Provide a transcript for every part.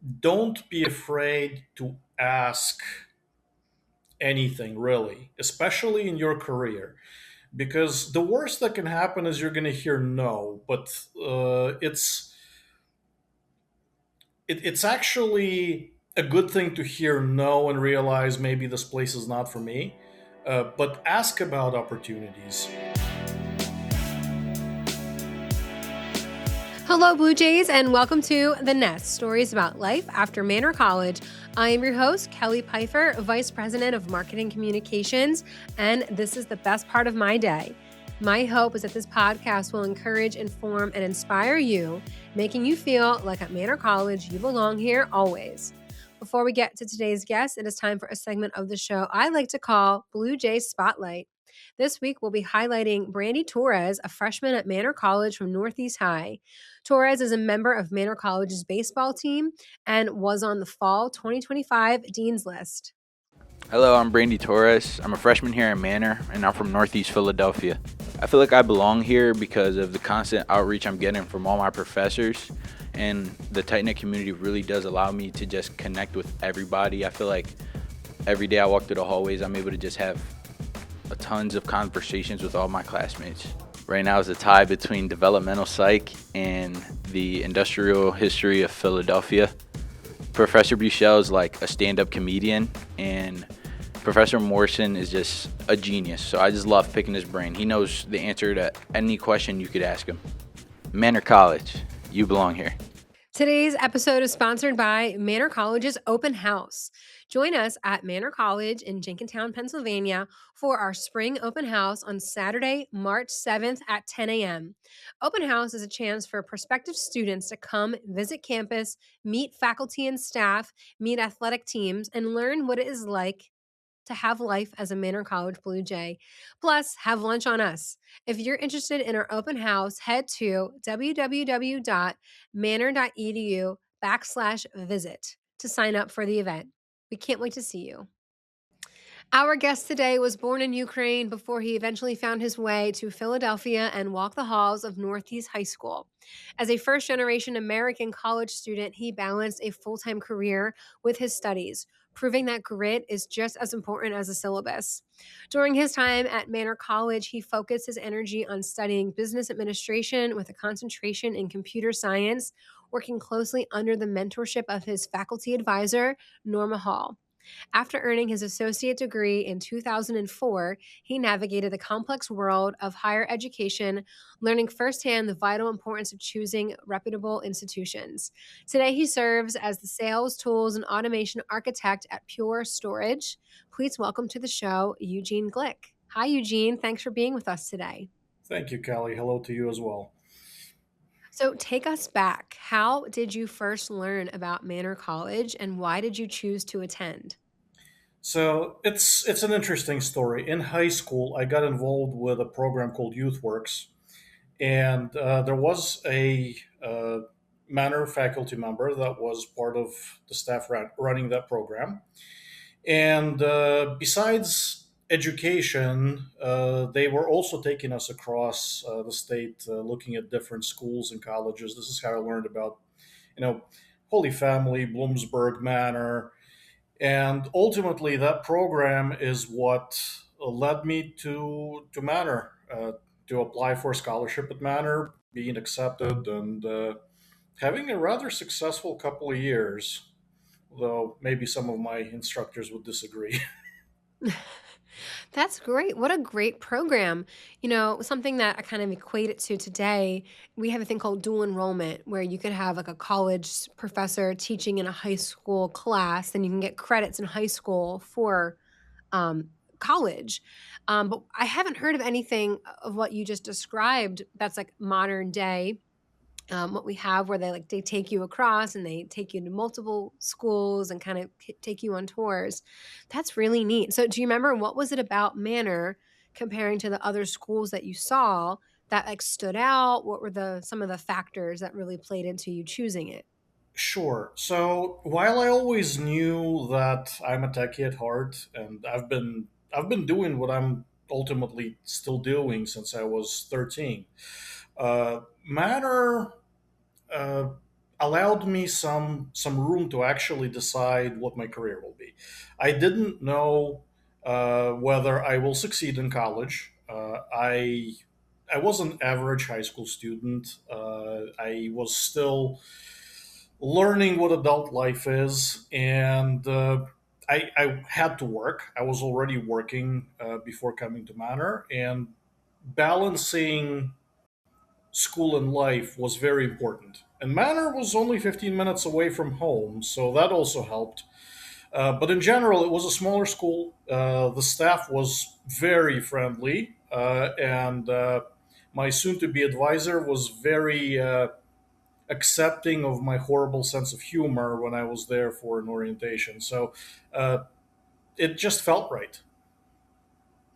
don't be afraid to ask anything, really, especially in your career, because the worst that can happen is you're going to hear no. But it's actually a good thing to hear no and realize maybe this place is not for me. But ask about opportunities. Hello, Blue Jays, and welcome to The Nest Stories about Life After Manor College. I am your host, Kelly Pfeiffer, Vice President of Marketing Communications, and this is the best part of my day. My hope is that this podcast will encourage, inform, and inspire you, making you feel like at Manor College you belong here always. Before we get to today's guest, it is time for a segment of the show I like to call Blue Jays Spotlight. This week, we'll be highlighting Brandy Torres, a freshman at Manor College from Northeast High. Torres is a member of Manor College's baseball team and was on the fall 2025 Dean's List. Hello, I'm Brandy Torres. I'm a freshman here at Manor, and I'm from Northeast Philadelphia. I feel like I belong here because of the constant outreach I'm getting from all my professors, and the tight-knit community really does allow me to just connect with everybody. I feel like every day I walk through the hallways, I'm able to just have tons of conversations with all my classmates. Right now is a tie between developmental psych and the industrial history of Philadelphia. Professor Buchel is like a stand-up comedian, and Professor Morrison is just a genius. So I just love picking his brain. He knows the answer to any question you could ask him. Manor College, you belong here. Today's episode is sponsored by Manor College's Open House. Join us at Manor College in Jenkintown, Pennsylvania for our spring open house on Saturday, March 7th at 10 a.m. Open house is a chance for prospective students to come visit campus, meet faculty and staff, meet athletic teams, and learn what it is like to have life as a Manor College Blue Jay. Plus, have lunch on us. If you're interested in our open house, head to www.manor.edu/visit to sign up for the event. We can't wait to see you. Our guest today was born in Ukraine before he eventually found his way to Philadelphia and walked the halls of Northeast High School. As a first generation American college student, he balanced a full time career with his studies, proving that grit is just as important as a syllabus. During his time at Manor College, he focused his energy on studying business administration with a concentration in computer science, working closely under the mentorship of his faculty advisor, Norma Hall. After earning his associate degree in 2004, he navigated the complex world of higher education, learning firsthand the vital importance of choosing reputable institutions. Today, he serves as the sales, tools, and automation architect at Pure Storage. Please welcome to the show, Eugene Glik. Hi, Eugene. Thanks for being with us today. Thank you, Kelly. Hello to you as well. So, take us back. How did you first learn about Manor College and why did you choose to attend? So it's an interesting story. In high school, I got involved with a program called YouthWorks, and there was a Manor faculty member that was part of the staff running that program. And besides education, they were also taking us across the state, looking at different schools and colleges. This is how I learned about, you know, Holy Family, Bloomsburg Manor, and ultimately that program is what led me to Manor, to apply for a scholarship at Manor, being accepted, and having a rather successful couple of years, though maybe some of my instructors would disagree. That's great. What a great program. Something that I kind of equate it to today, we have a thing called dual enrollment where you could have like a college professor teaching in a high school class, then you can get credits in high school for college. But I haven't heard of anything of what you just described that's like modern day, what we have where they take you across and they take you to multiple schools and kind of take you on tours. That's really neat. So do you remember what was it about Manor comparing to the other schools that you saw that like stood out? What were the some of the factors that really played into you choosing it? Sure. So while I always knew that I'm a techie at heart, and I've been doing what I'm ultimately still doing since I was 13, Manor. Uh, allowed me some room to actually decide what my career will be. I didn't know whether I will succeed in college. I was an average high school student. I was still learning what adult life is, and I had to work. I was already working before coming to Manor, and balancing school and life was very important. And Manor was only 15 minutes away from home, so that also helped. But in general, it was a smaller school. The staff was very friendly, and my soon to be advisor was very accepting of my horrible sense of humor when I was there for an orientation. So uh, it just felt right.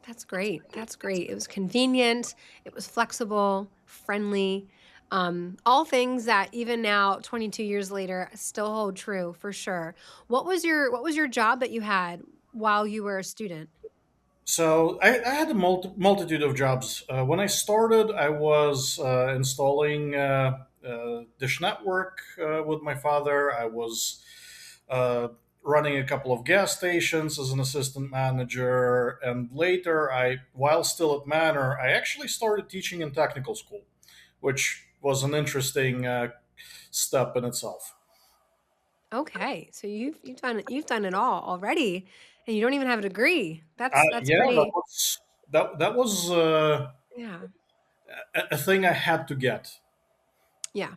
That's great. That's great. It was convenient, it was flexible, friendly, all things that even now, 22 years later, still hold true for sure. What was your job that you had while you were a student? So I had a multitude of jobs. When I started, I was installing dish network with my father. I was uh, running a couple of gas stations as an assistant manager, and later, while still at Manor, I actually started teaching in technical school, which was an interesting step in itself. Okay, so you've done it all already, and you don't even have a degree. That's Yeah, pretty. that was Yeah, a thing I had to get. yeah.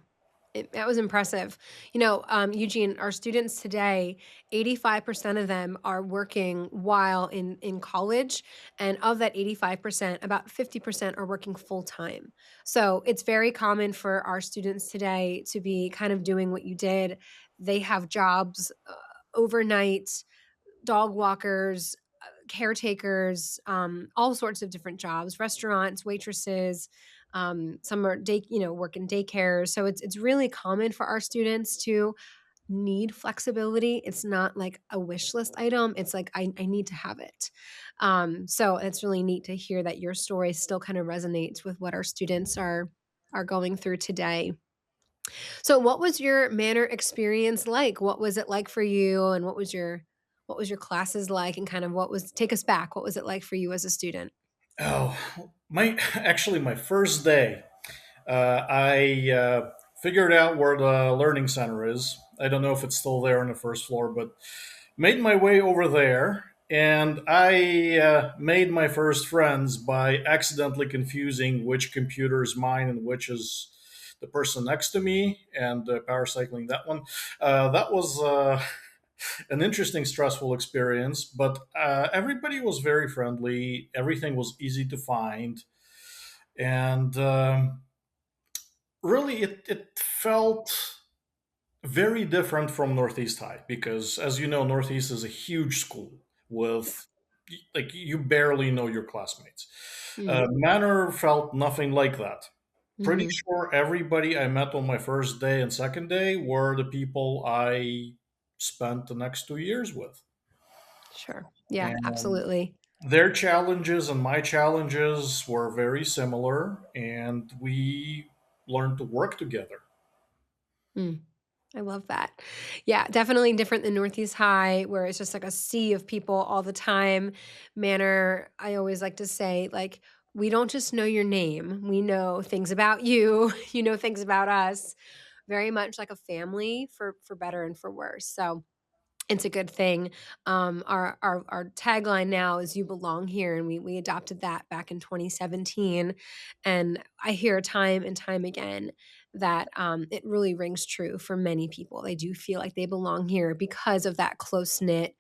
That was impressive. Eugene, our students today, 85% of them are working while in college. And of that 85%, about 50% are working full time. So it's very common for our students today to be kind of doing what you did. They have jobs overnight, dog walkers, caretakers, all sorts of different jobs, restaurants, waitresses. Some are work in daycares. So it's really common for our students to need flexibility. It's not like a wish list item. It's like I need to have it. So it's really neat to hear that your story still kind of resonates with what our students are going through today. So what was your Manor experience like? What was it like for you, and what was your classes like, and kind of what was take us back. What was it like for you as a student? Oh, my actually my first day, I figured out where the learning center is. I don't know if it's still there on the first floor, but made my way over there, and I made my first friends by accidentally confusing which computer is mine and which is the person next to me, and power cycling that one. That was an interesting, stressful experience, but everybody was very friendly. Everything was easy to find, and really, it felt very different from Northeast High because, as you know, Northeast is a huge school Yeah. with like you barely know your classmates. Mm. Manor felt nothing like that. Pretty Mhm. sure everybody I met on my first day and second day were the people I spent the next 2 years with. Sure. Yeah, And absolutely. their challenges and my challenges were very similar, and we learned to work together. Mm. I love that. Yeah, definitely different than Northeast High, where it's just like a sea of people all the time. Manor, I always like to say, like, we don't just know your name, we know things about you, you know things about us, very much like a family for better and for worse. So it's a good thing. Our tagline now is "You belong here," and we adopted that back in 2017. And I hear time and time again that it really rings true for many people. They do feel like they belong here because of that close knit,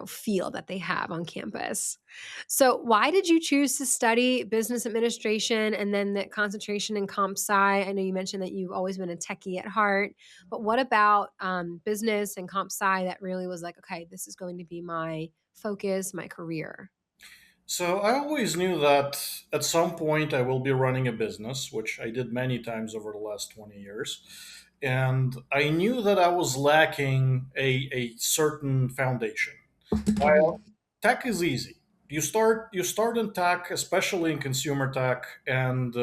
feel that they have on campus. So, why did you choose to study business administration and then the concentration in comp sci? I know you mentioned that you've always been a techie at heart, but what about business and comp sci that really was like, okay, this is going to be my focus, my career? So I always knew that at some point I will be running a business, which I did many times over the last 20 years. And I knew that I was lacking a certain foundation. Hmm. While tech is easy. You start in tech, especially in consumer tech, and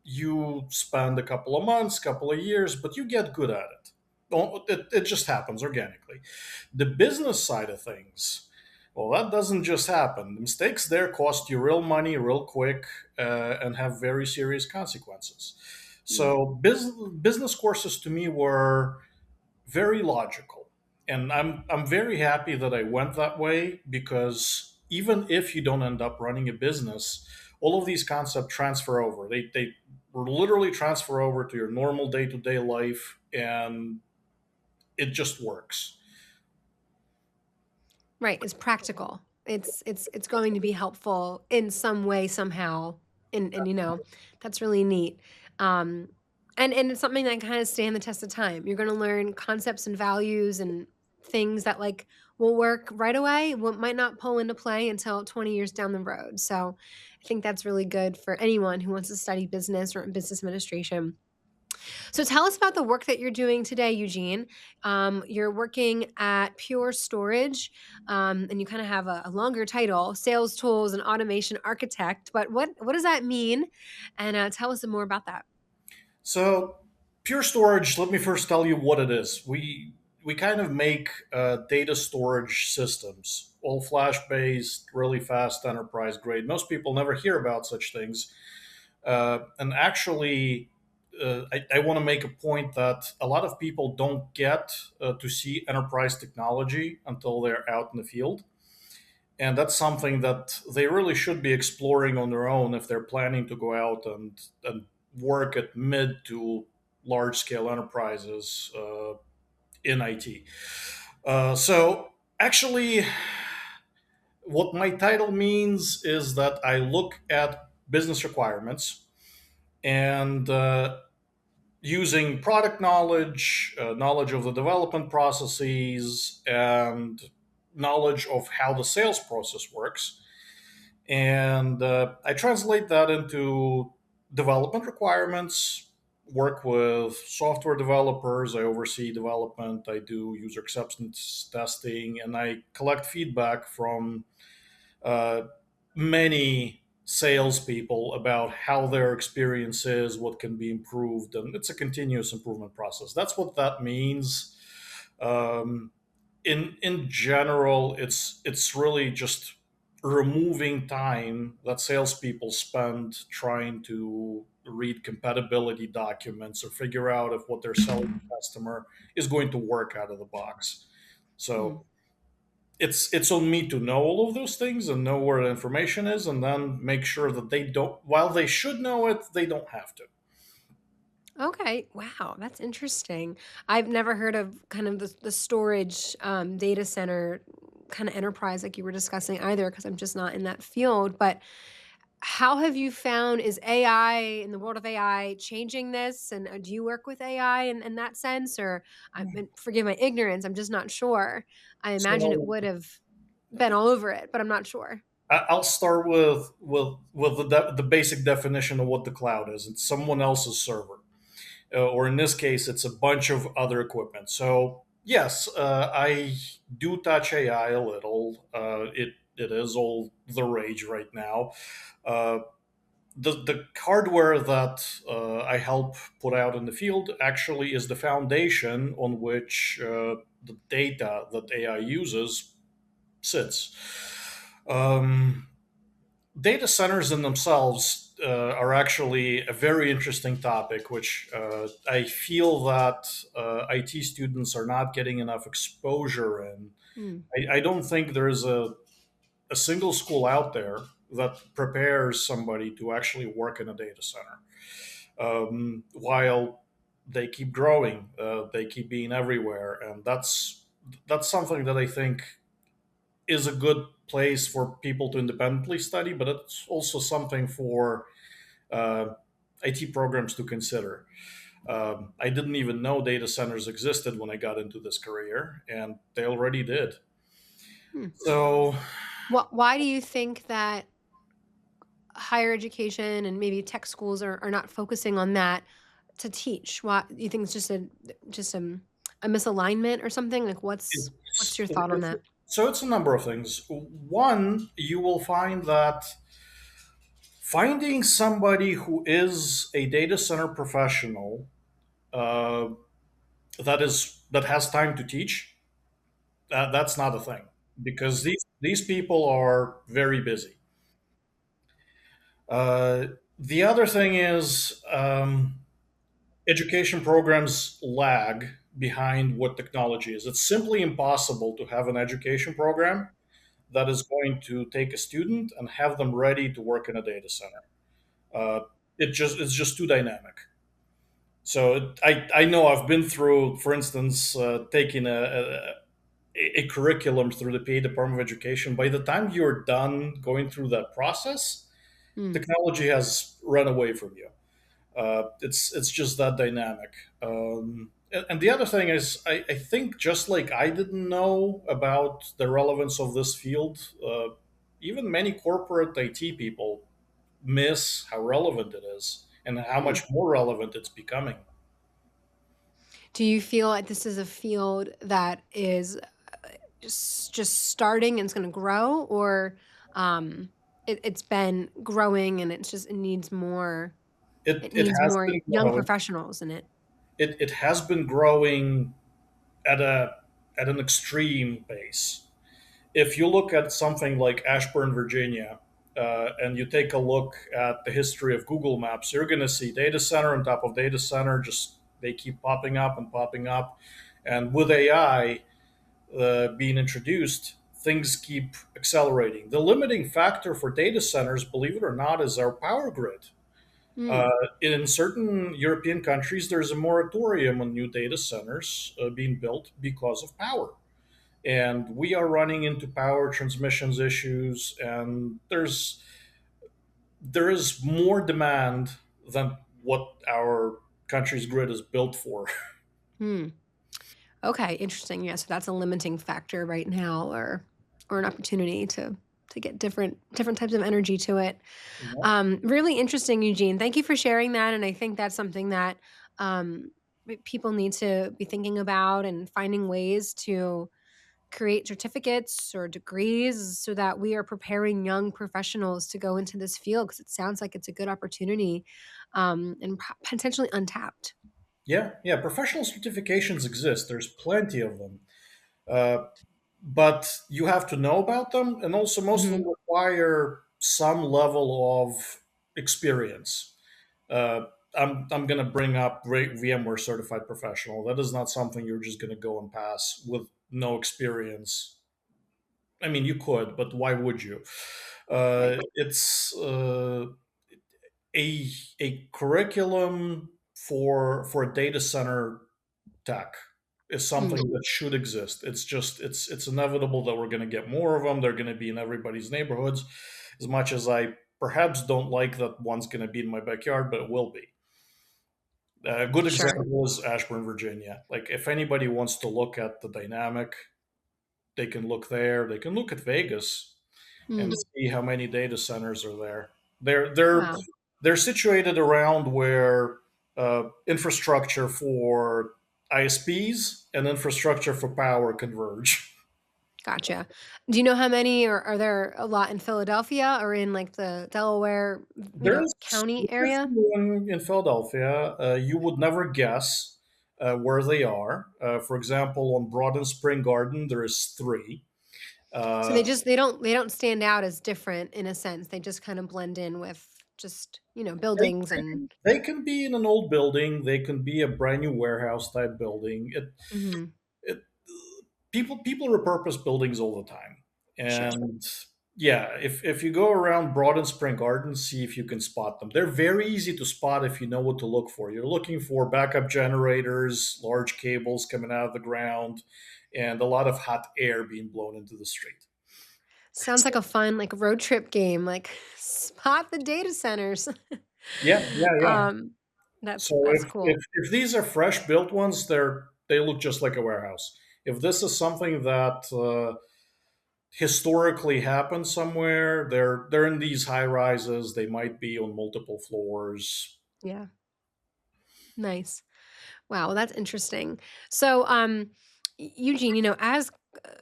you spend a couple of months, couple of years, but you get good at it. It just happens organically. The business side of things, well, that doesn't just happen. The mistakes there cost you real money, real quick, and have very serious consequences. Hmm. So, business courses to me were very logical. And I'm very happy that I went that way because even if you don't end up running a business, all of these concepts transfer over. They literally transfer over to your normal day to day life, and it just works. Right, it's practical. It's going to be helpful in some way somehow, and that's really neat. Um, and it's something that kind of stand the test of time. You're going to learn concepts and values and things that like will work right away, what might not pull into play until 20 years down the road. So I think that's really good for anyone who wants to study business or business administration. So tell us about the work that you're doing today, Eugene. You're working at Pure Storage, and you kind of have a longer title, Sales Tools and Automation Architect. But what does that mean? And tell us some more about that. So, Pure Storage, let me first tell you what it is. We kind of make data storage systems, all flash based, really fast, enterprise grade. Most people never hear about such things. And actually, I want to make a point that a lot of people don't get to see enterprise technology until they're out in the field. And that's something that they really should be exploring on their own if they're planning to go out and work at mid to large scale enterprises in IT. So, actually, what my title means is that I look at business requirements and using product knowledge, knowledge of the development processes, and knowledge of how the sales process works. And I translate that into development requirements, work with software developers, I oversee development, I do user acceptance testing, and I collect feedback from uh, many salespeople about how their experience is, what can be improved, and it's a continuous improvement process. That's what that means. Um, in general, it's really just removing time that salespeople spend trying to read compatibility documents or figure out if what they're selling to the customer is going to work out of the box. Hmm. So it's on me to know all of those things and know where the information is, and then make sure that they don't. While they should know it, they don't have to. Okay. Wow, that's interesting. I've never heard of kind of the storage data center kind of enterprise like you were discussing either, because I'm just not in that field. But how have you found is AI in the world of AI changing this? And do you work with AI in that sense? Or and forgive my ignorance, I'm just not sure. I imagine it So would have been all over it, but I'm not sure. I'll start with the basic definition of what the cloud is. It's someone else's server, or in this case, it's a bunch of other equipment. So yes, I do touch AI a little. It is all the rage right now. Uh, the hardware that I help put out in the field actually is the foundation on which the data that AI uses sits. Um, Data centers in themselves are actually a very interesting topic, which I feel that IT students are not getting enough exposure in. Hmm. I don't think there's a single school out there that prepares somebody to actually work in a data center. While they keep growing, they keep being everywhere, and that's something that I think is a good place for people to independently study, but it's also something for uh, IT programs to consider. I didn't even know data centers existed when I got into this career, and they already did. Hmm. So, Why do you think that higher education and maybe tech schools are not focusing on that to teach? Why you think it's just a misalignment or something? Like what's your thought on it's, that? so it's a number of things. One, you will find that Finding somebody who is a data center professional uh, that has time to teach, that's not a thing, because these people are very busy. Uh, the other thing is, education programs lag behind what technology is. It's simply impossible to have an education program that is going to take a student and have them ready to work in a data center. Uh, it's just too dynamic. So I know I've been through, for instance, taking a curriculum through the PA Department of Education. By the time you're done going through that process, Hmm. technology has run away from you. It's just that dynamic. And the other thing is, I think just like I didn't know about the relevance of this field, even many corporate IT people miss how relevant it is and how Hmm. much more relevant it's becoming. Do you feel like this is a field that is just starting and it's going to grow, or it's been growing and it needs more? It It needs has more been young growing. professionals in it. It has been growing at a at an extreme pace. If you look at something like Ashburn, Virginia, and you take a look at the history of Google Maps, you're going to see data center on top of data center. Just they keep popping up and popping up, and with AI being introduced, things keep accelerating. The limiting factor for data centers, believe it or not, is our power grid. Uh, Hmm. in certain European countries, there's a moratorium on new data centers being built because of power. And we are running into power transmissions issues, and there is more demand than what our country's grid is built for. Hmm. Okay, interesting. Yeah, so that's a limiting factor right now, or an opportunity to get different types of energy to it. Really interesting, Eugene. Thank you for sharing that. And I think that's something that people need to be thinking about and finding ways to create certificates or degrees so that we are preparing young professionals to go into this field, because it sounds like it's a good opportunity, and potentially untapped. Yeah, yeah. Professional certifications exist. There's plenty of them, uh, but you have to know about them, and also most of Hmm. them require some level of experience. Uh, I'm going to bring up VMware Certified Professional. That is not something you're just going to go and pass with no experience. I mean, you could, but why would you? Right. It's a curriculum for data center tech is something Mm. that should exist. It's just it's inevitable that we're going to get more of them. They're going to be in everybody's neighborhoods. As much as I perhaps don't like that one's going to be in my backyard, but it will be. A good Sure. example is Ashburn, Virginia. Like if anybody wants to look at the dynamic, they can look there. They can look at Vegas and Mm. see how many data centers are there. They're Wow. they're situated around where infrastructure for ISPs and infrastructure for power converge. Gotcha. Do you know how many, or are there a lot in Philadelphia or in like the Delaware, There's county a area? few in Philadelphia. You would never guess where they are. For example, on Broad and Spring Garden, there is three. So Uh, they don't stand out as different in a sense. They just kind of blend in with just, they, buildings and. they can be in an old building. They can be a brand new warehouse type building. Mhm. It people repurpose buildings all the time, Sure. and yeah, if you go around Broad and Spring Gardens, see if you can spot them. They're very easy to spot if you know what to look for. You're looking for backup generators, large cables coming out of the ground, and a lot of hot air being blown into the street. Sounds like a fun, like, road trip game, like, spot the data centers. Yeah, yeah, yeah. Um, So that's if cool. if these are fresh built ones, they look just like a warehouse. If this is something that historically happened somewhere, they're in these high rises. They might be on multiple floors. Yeah. Nice. Wow, well, that's interesting. So, Eugene, as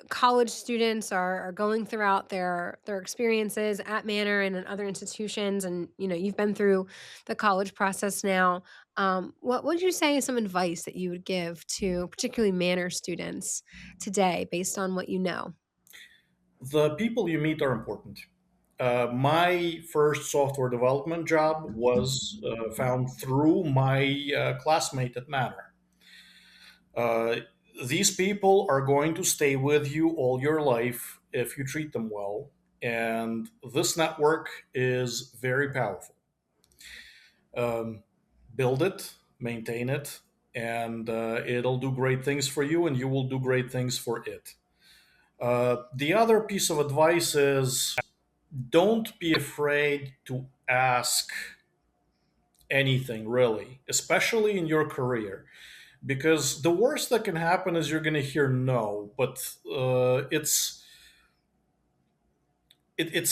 college students are going throughout their experiences at Manor and in other institutions, and you've been through the college process now. What would you say is some advice that you would give to particularly Manor students today, based on what you know? The people you meet are important. My first software development job was found through my classmate at Manor. Uh, these people are going to stay with you all your life if you treat them well, and this network is very powerful. Um, Build it, maintain it, and it'll do great things for you, and you will do great things for it. The other piece of advice is don't be afraid to ask anything, really, especially in your career, because the worst that can happen is you're going to hear no, but it's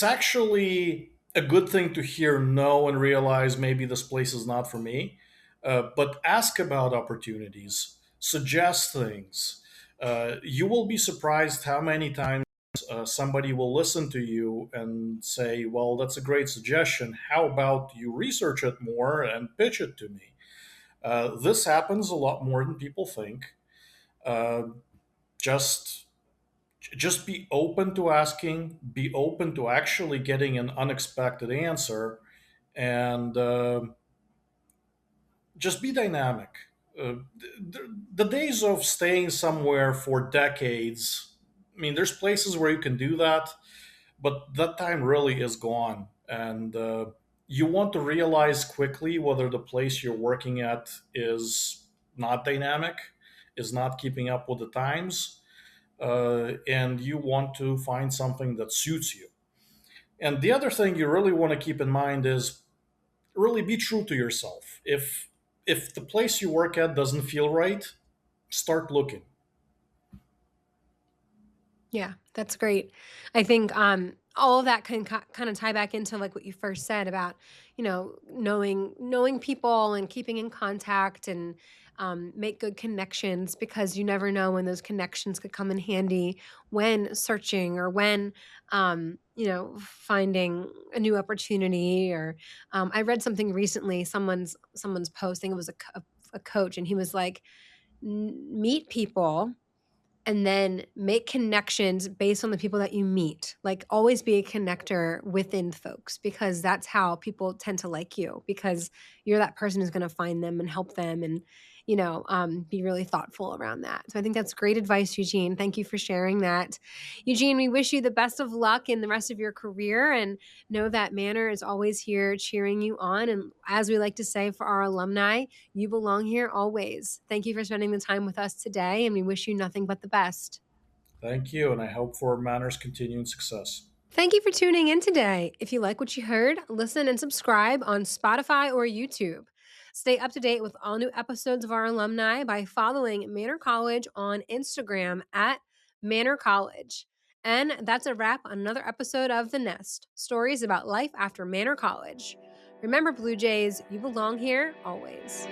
actually a good thing to hear no and realize maybe this place is not for me. But ask about opportunities, suggest things. You will be surprised how many times somebody will listen to you and say, well, that's a great suggestion. How about you research it more and pitch it to me? This happens a lot more than people think. Uh, just just be open to asking, be open to actually getting an unexpected answer, and just be dynamic. The days of staying somewhere for decades, I mean, there's places where you can do that, but that time really is gone. And you want to realize quickly whether the place you're working at is not dynamic, is not keeping up with the times, and you want to find something that suits you. And the other thing you really want to keep in mind is really be true to yourself. If the place you work at doesn't feel right, start looking. Yeah, that's great. I think all of that can kind of tie back into like what you first said about, knowing people and keeping in contact and make good connections, because you never know when those connections could come in handy when searching or when finding a new opportunity. Or I read something recently, someone's posting, it was a coach, and he was like, Meet people and then make connections based on the people that you meet. Like, always be a connector within folks, because that's how people tend to like you, because you're that person who's going to find them and help them, and be really thoughtful around that. So I think that's great advice, Eugene. Thank you for sharing that. Eugene, we wish you the best of luck in the rest of your career, and know that Manor is always here cheering you on. And as we like to say for our alumni, you belong here always. Thank you for spending the time with us today, and we wish you nothing but the best. Thank you, and I hope for Manor's continuing success. Thank you for tuning in today. If you like what you heard, listen and subscribe on Spotify or YouTube. Stay up to date with all new episodes of our alumni by following Manor College on Instagram at Manor College. And that's a wrap on another episode of The Nest, stories about life after Manor College. Remember, Blue Jays, you belong here always.